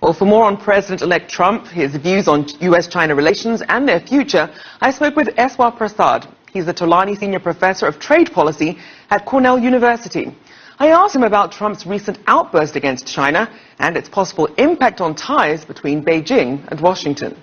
Well, for more on President-elect Trump, his views on U.S.-China relations and their future, I spoke with Eswar Prasad. He's the Tolani Senior Professor of Trade Policy at Cornell University. I asked him about Trump's recent outburst against China and its possible impact on ties between Beijing and Washington.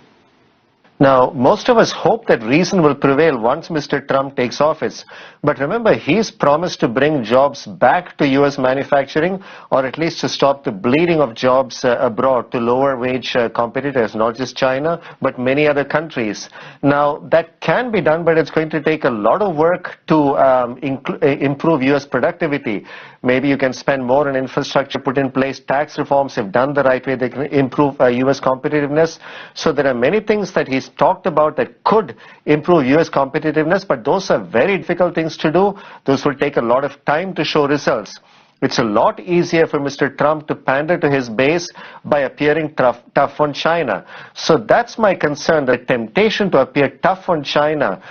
Now, most of us hope that reason will prevail once Mr. Trump takes office. But remember, he's promised to bring jobs back to U.S. manufacturing, or at least to stop the bleeding of jobs abroad to lower wage competitors, not just China, but many other countries. Now, that can be done, but it's going to take a lot of work to improve U.S. productivity. Maybe you can spend more on infrastructure, put in place tax reforms. If done the right way, they can improve U.S. competitiveness. So there are many things that he's talked about that could improve U.S. competitiveness, but those are very difficult things to do. Those will take a lot of time to show results. It's a lot easier for Mr. Trump to pander to his base by appearing tough on China. So that's my concern. The temptation to appear tough on China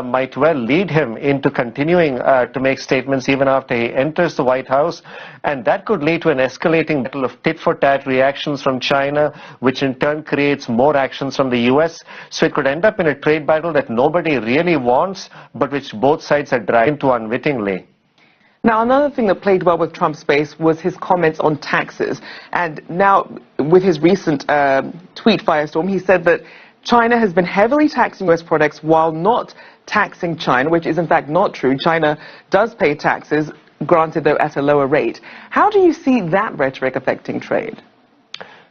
might well lead him into continuing to make statements even after he enters the White House. And that could lead to an escalating battle of tit-for-tat reactions from China, which in turn creates more actions from the U.S. So it could end up in a trade battle that nobody really wants, but which both sides are dragged into unwittingly. Now, another thing that played well with Trump's base was his comments on taxes. And now, with his recent tweet firestorm, he said that China has been heavily taxing U.S. products while not taxing China, which is in fact not true. China does pay taxes, granted though at a lower rate. How do you see that rhetoric affecting trade?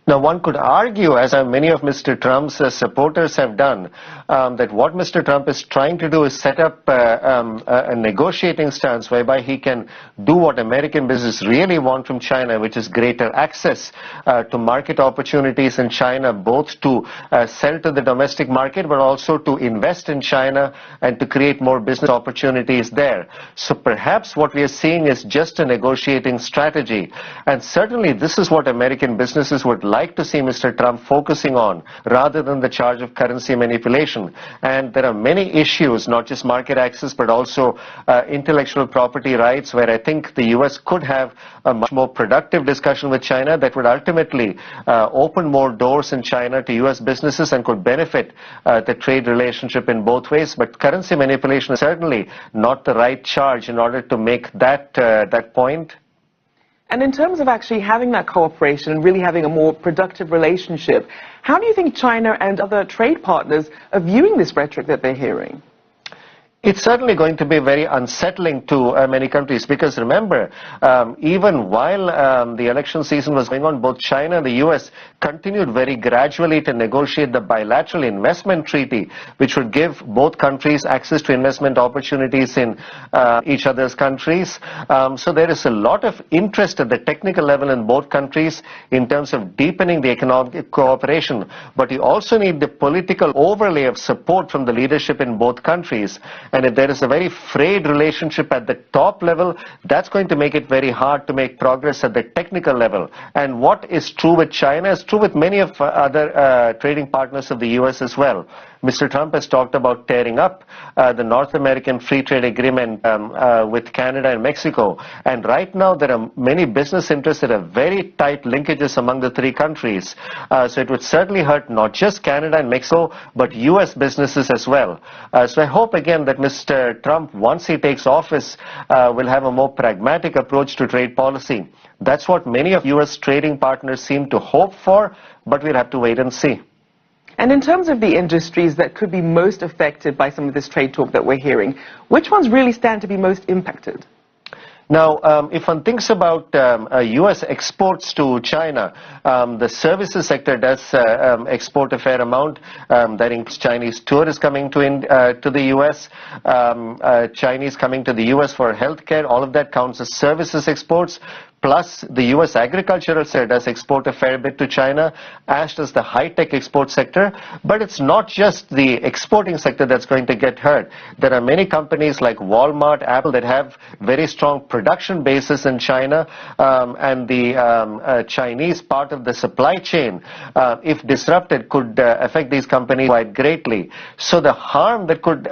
Now, one could argue, as many of Mr. Trump's supporters have done, that what Mr. Trump is trying to do is set up a negotiating stance whereby he can do what American business really want from China, which is greater access to market opportunities in China, both to sell to the domestic market, but also to invest in China and to create more business opportunities there. So perhaps what we are seeing is just a negotiating strategy. And certainly this is what American businesses would like to see Mr. Trump focusing on, rather than the charge of currency manipulation. And there are many issues, not just market access, but also intellectual property rights, where I think the U.S. could have a much more productive discussion with China that would ultimately open more doors in China to U.S. businesses and could benefit the trade relationship in both ways. But currency manipulation is certainly not the right charge in order to make that point. And in terms of actually having that cooperation and really having a more productive relationship, how do you think China and other trade partners are viewing this rhetoric that they're hearing? It's certainly going to be very unsettling to many countries, because remember, even while the election season was going on, both China and the U.S. continued very gradually to negotiate the bilateral investment treaty, which would give both countries access to investment opportunities in each other's countries. So there is a lot of interest at the technical level in both countries in terms of deepening the economic cooperation. But you also need the political overlay of support from the leadership in both countries. And if there is a very frayed relationship at the top level, that's going to make it very hard to make progress at the technical level. And what is true with China is true with many of other trading partners of the U.S. as well. Mr. Trump has talked about tearing up the North American Free Trade Agreement with Canada and Mexico. And right now there are many business interests that have very tight linkages among the three countries. So it would certainly hurt not just Canada and Mexico, but U.S. businesses as well. So I hope again that Mr. Trump, once he takes office, will have a more pragmatic approach to trade policy. That's what many of U.S. trading partners seem to hope for, but we'll have to wait and see. And in terms of the industries that could be most affected by some of this trade talk that we're hearing, which ones really stand to be most impacted? Now, if one thinks about U.S. exports to China, the services sector does export a fair amount. That includes Chinese tourists coming to the U.S., Chinese coming to the U.S. for healthcare. All of that counts as services exports. Plus, the U.S. agricultural sector does export a fair bit to China, as does the high-tech export sector. But it's not just the exporting sector that's going to get hurt. There are many companies like Walmart, Apple that have very strong production bases in China, and the Chinese part of the supply chain, if disrupted, could affect these companies quite greatly. So the harm that could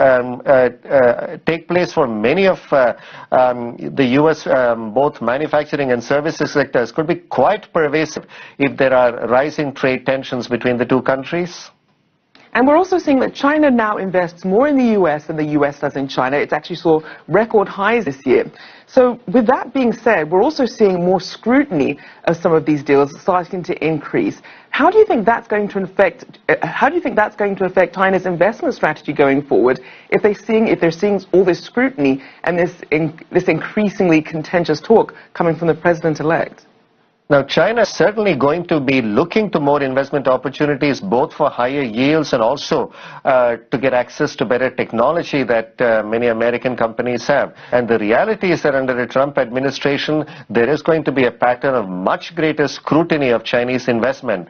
take place for many of the U.S. both manufacturing and and services sectors could be quite pervasive if there are rising trade tensions between the two countries. And we're also seeing that China now invests more in the US than the US does in China. It's actually saw record highs this year. So with that being said, we're also seeing more scrutiny of some of these deals starting to increase. How do you think that's going to affect China's investment strategy going forward if they're seeing all this scrutiny and this increasingly contentious talk coming from the president-elect? Now, China is certainly going to be looking to more investment opportunities, both for higher yields and also to get access to better technology that many American companies have. And the reality is that under the Trump administration, there is going to be a pattern of much greater scrutiny of Chinese investment.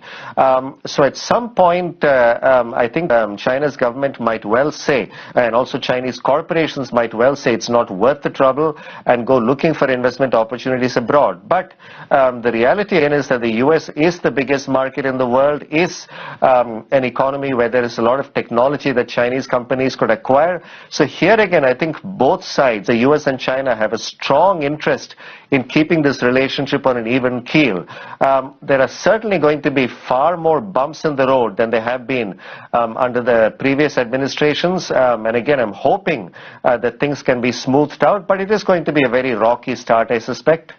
So at some point, I think China's government might well say, and also Chinese corporations might well say, it's not worth the trouble and go looking for investment opportunities abroad. But the reality is that the US is the biggest market in the world, is an economy where there is a lot of technology that Chinese companies could acquire. So here again, I think both sides, the US and China, have a strong interest in keeping this relationship on an even keel. There are certainly going to be far more bumps in the road than there have been under the previous administrations. And again, I'm hoping that things can be smoothed out, but it is going to be a very rocky start, I suspect.